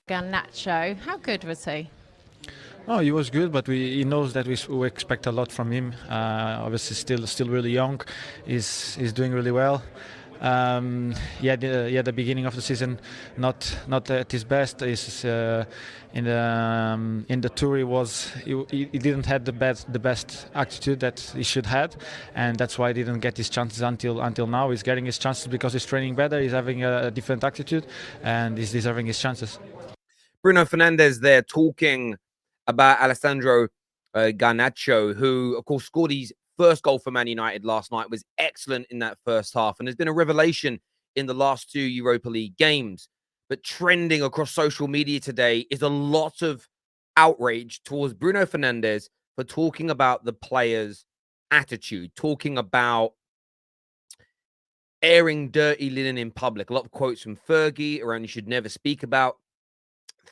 Garnacho, how good was he? Oh, he was good, but he knows that we expect a lot from him. Obviously, still really young. He's doing really well. The beginning of the season not at his best. He's in the tour he didn't have the best attitude that he should had, and that's why he didn't get his chances until now. He's getting his chances because he's training better. He's having a different attitude, and he's deserving his chances. Bruno Fernandes there talking about Alessandro Garnacho, who, of course, scored his first goal for Man United last night, was excellent in that first half, and has been a revelation in the last 2 Europa League games. But trending across social media today is a lot of outrage towards Bruno Fernandes for talking about the players' attitude, talking about airing dirty linen in public. A lot of quotes from Fergie around you should never speak about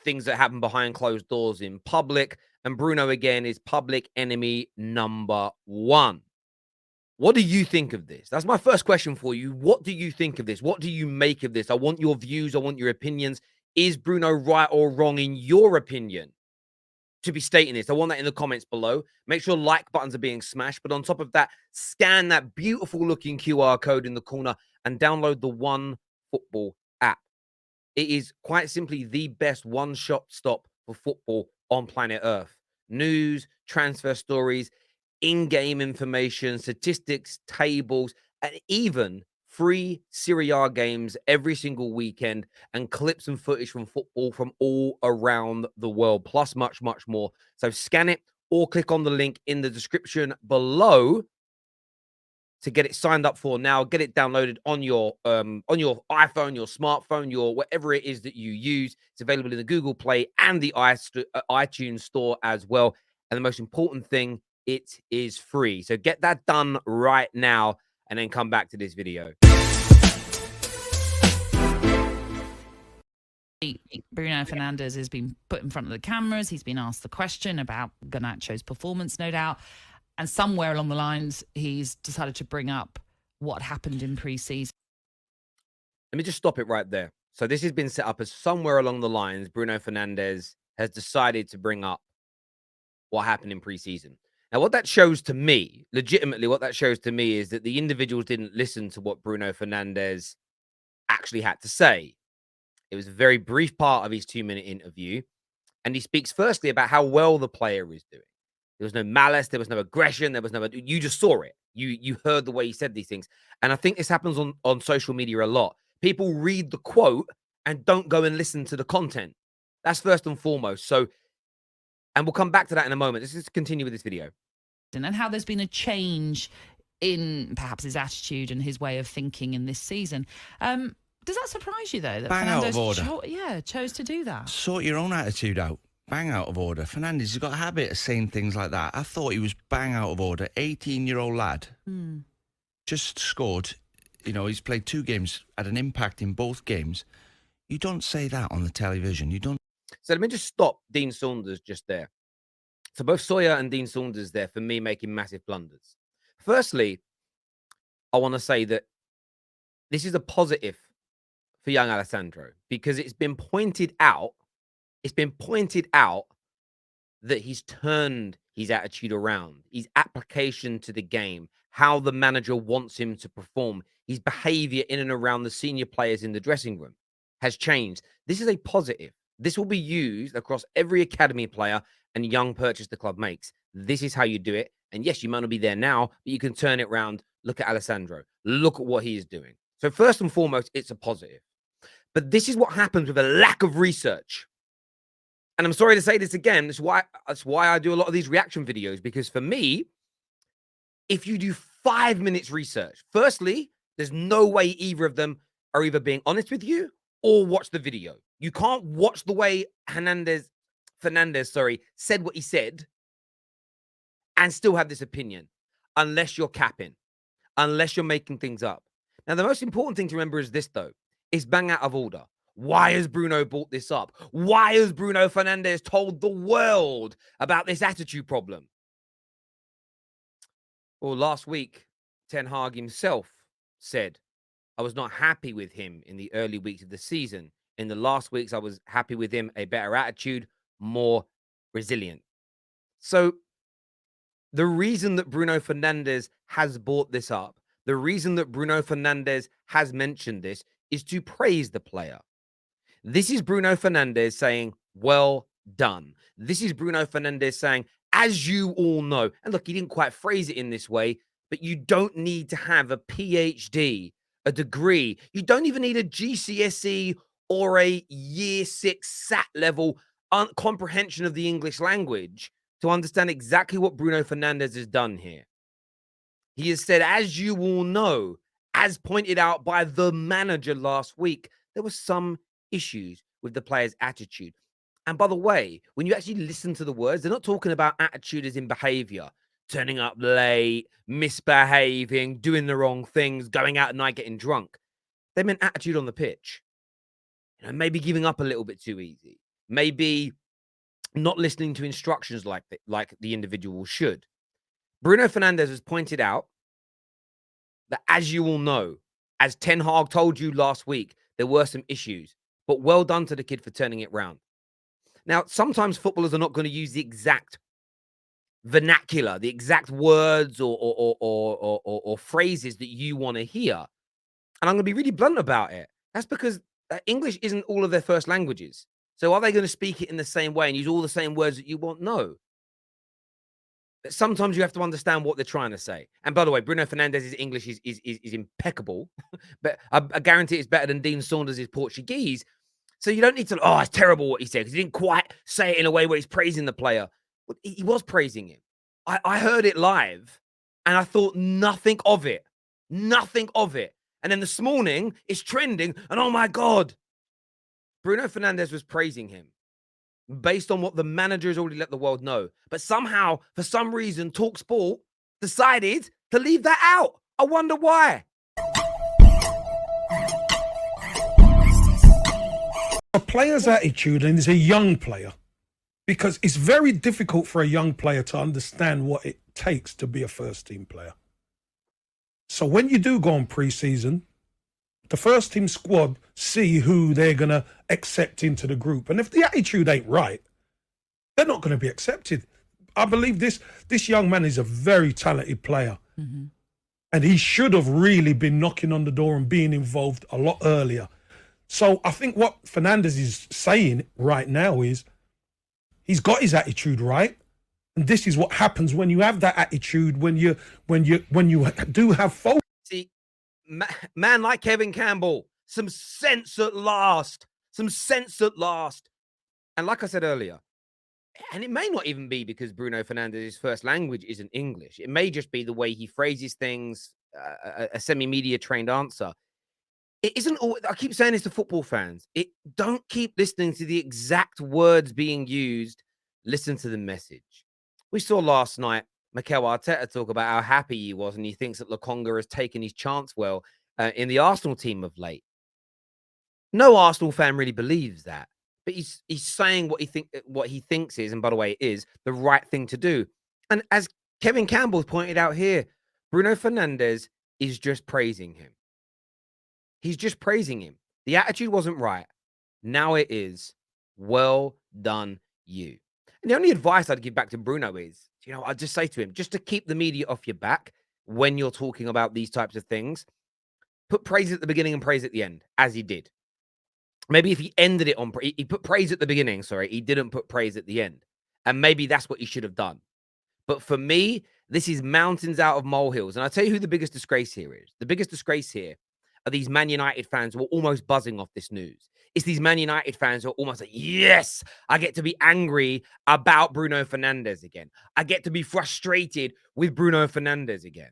things that happen behind closed doors in public. And Bruno, again, is public enemy number one. What do you think of this? That's my first question for you. What do you think of this? What do you make of this? I want your views. I want your opinions. Is Bruno right or wrong in your opinion to be stating this? I want that in the comments below. Make sure like buttons are being smashed. But on top of that, scan that beautiful looking QR code in the corner and download the Onefootball app. It is quite simply the best one-shot stop for football on planet Earth. News, transfer stories, in-game information, statistics, tables, and even free Serie A games every single weekend, and clips and footage from football from all around the world, plus much, much more. So scan it or click on the link in the description below to get it signed up for now. Get it downloaded on your iPhone, your smartphone, your whatever it is that you use. It's available in the Google Play and the iTunes store as well. And the most important thing, it is free. So get that done right now and then come back to this video. Bruno Fernandes has been put in front of the cameras. He's been asked the question about Garnacho's performance, no doubt. And somewhere along the lines, he's decided to bring up what happened in pre-season. Let me just stop it right there. So this has been set up as somewhere along the lines, Bruno Fernandes has decided to bring up what happened in pre-season. Now, what that shows to me, legitimately, what that shows to me is that the individuals didn't listen to what Bruno Fernandes actually had to say. It was a very brief part of his 2-minute interview. And he speaks firstly about how well the player is doing. There was no malice. There was no aggression. There was no, you just saw it. You heard the way he said these things. And I think this happens on social media a lot. People read the quote and don't go and listen to the content. That's first and foremost. So, and we'll come back to that in a moment. Let's just continue with this video. And how there's been a change in perhaps his attitude and his way of thinking in this season. Does that surprise you, though, that Bang out of order. chose to do that? Sort your own attitude out. Bang out of order. Fernandes has got a habit of saying things like that. I thought he was bang out of order. 18-year-old lad. Just scored. You know, he's played 2 games, had an impact in both games. You don't say that on the television. You don't. So let me just stop Dean Saunders just there. So both Sawyer and Dean Saunders there, for me, making massive blunders. Firstly, I want to say that this is a positive for young Alessandro, because it's been pointed out that he's turned his attitude around, his application to the game, how the manager wants him to perform, his behavior in and around the senior players in the dressing room has changed. This is a positive. This will be used across every academy player and young purchase the club makes. This is how you do it. And yes, you might not be there now, but you can turn it around. Look at Alessandro. Look at what he is doing. So first and foremost, it's a positive. But this is what happens with a lack of research. And I'm sorry to say this again. That's why I do a lot of these reaction videos, because for me, if you do 5 minutes research, firstly, there's no way either of them are either being honest with you or watch the video. You can't watch the way Fernandes said what he said and still have this opinion unless you're capping, unless you're making things up. Now, the most important thing to remember is this, though. Is bang out of order. Why has Bruno brought this up? Why has Bruno Fernandes told the world about this attitude problem? Well, last week, Ten Hag himself said, I was not happy with him in the early weeks of the season In the last weeks, I was happy with him. A better attitude, more resilient. So the reason that Bruno Fernandes has brought this up, the reason that Bruno Fernandes has mentioned this is to praise the player. This is Bruno Fernandes saying, well done. This is Bruno Fernandes saying, as you all know, and look, he didn't quite phrase it in this way, but you don't need to have a PhD, a degree. You don't even need a GCSE or a year 6 SAT level comprehension of the English language to understand exactly what Bruno Fernandes has done here. He has said, as you all know, as pointed out by the manager last week, there were some issues with the player's attitude. And by the way, when you actually listen to the words, they're not talking about attitude as in behavior, turning up late, misbehaving, doing the wrong things, going out at night, getting drunk. They meant attitude on the pitch. You know, maybe giving up a little bit too easy, maybe not listening to instructions like the individual should. Bruno Fernandes has pointed out that, as you all know, as Ten Hag told you last week, there were some issues, but well done to the kid for turning it round. Now, sometimes footballers are not going to use the exact vernacular, the exact words or phrases that you want to hear. And I'm going to be really blunt about it. That's because English isn't all of their first languages. So are they going to speak it in the same way and use all the same words that you want? No. But sometimes you have to understand what they're trying to say. And by the way, Bruno Fernandes' English is impeccable. But I guarantee it's better than Dean Saunders' Portuguese. So you don't need to, oh, it's terrible what he said, because he didn't quite say it in a way where he's praising the player. But he was praising him. I heard it live, and I thought nothing of it. Nothing of it. And then this morning, it's trending, and oh my God. Bruno Fernandes was praising him based on what the manager has already let the world know. But somehow, for some reason, TalkSport decided to leave that out. I wonder why. A player's attitude, and he's a young player, because it's very difficult for a young player to understand what it takes to be a first-team player. So when you do go on pre-season, the first-team squad see who they're going to accept into the group. And if the attitude ain't right, they're not going to be accepted. I believe this young man is a very talented player. Mm-hmm. And he should have really been knocking on the door and being involved a lot earlier. So I think what Fernandes is saying right now is he's got his attitude right. And this is what happens when you have that attitude, when you do have focus. See, man like Kevin Campbell, some sense at last. Some sense at last. And like I said earlier, and it may not even be because Bruno Fernandes' first language isn't English. It may just be the way he phrases things, a semi-media trained answer. It isn't all, I keep saying this to football fans. Don't keep listening to the exact words being used. Listen to the message. We saw last night Mikel Arteta talk about how happy he was, and he thinks that Lokonga has taken his chance well in the Arsenal team of late. No Arsenal fan really believes that, but he's saying what he thinks is, and by the way, is the right thing to do. And as Kevin Campbell pointed out here, Bruno Fernandes is just praising him. He's just praising him. The attitude wasn't right. Now it is. Well done, you. And the only advice I'd give back to Bruno is, I'd just say to him, just to keep the media off your back when you're talking about these types of things, put praise at the beginning and praise at the end, as he did. Maybe if he ended it on, he put praise at the beginning, he didn't put praise at the end. And maybe that's what he should have done. But for me, this is mountains out of molehills. And I'll tell you who the biggest disgrace here is. The biggest disgrace here are these Man United fans who are almost buzzing off this news. It's these Man United fans who are almost like, yes, I get to be angry about Bruno Fernandes again. I get to be frustrated with Bruno Fernandes again.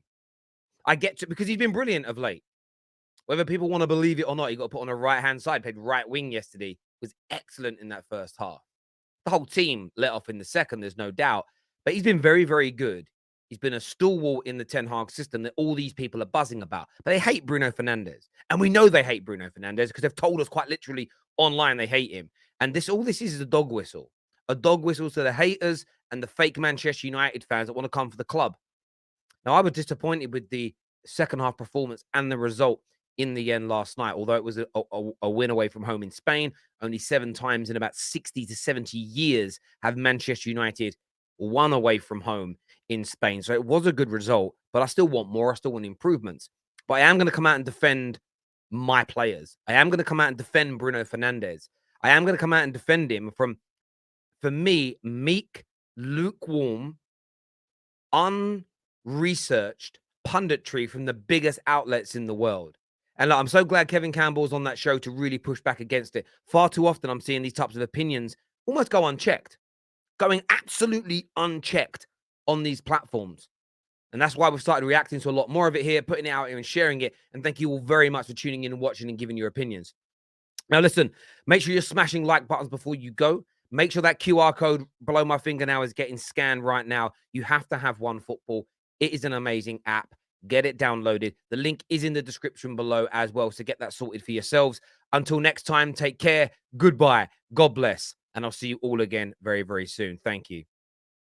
I get to, because he's been brilliant of late. Whether people want to believe it or not, he got put on the right-hand side, played right wing yesterday, was excellent in that first half. The whole team let off in the second, there's no doubt. But he's been very, very good. He's been a stalwart in the Ten Hag system that all these people are buzzing about. But they hate Bruno Fernandes. And we know they hate Bruno Fernandes because they've told us quite literally online they hate him. And all this is a dog whistle. A dog whistle to the haters and the fake Manchester United fans that want to come for the club. Now, I was disappointed with the second half performance and the result in the end last night. Although it was a win away from home in Spain, only 7 times in about 60 to 70 years have Manchester United won away from home in Spain. So it was a good result, but I still want more. I still want improvements. But I am going to come out and defend my players. I am going to come out and defend Bruno Fernandes. I am going to come out and defend him from, for me, meek, lukewarm, unresearched punditry from the biggest outlets in the world. And look, I'm so glad Kevin Campbell's on that show to really push back against it. Far too often I'm seeing these types of opinions almost go unchecked, going absolutely unchecked on these platforms. And that's why we've started reacting to a lot more of it here, putting it out here and sharing it. And thank you all very much for tuning in and watching and giving your opinions. Now, listen, make sure you're smashing like buttons before you go. Make sure that QR code below my finger now is getting scanned right now. You have to have Onefootball. It is an amazing app. Get it downloaded. The link is in the description below as well. So get that sorted for yourselves. Until next time, take care. Goodbye. God bless. And I'll see you all again very, very soon. Thank you.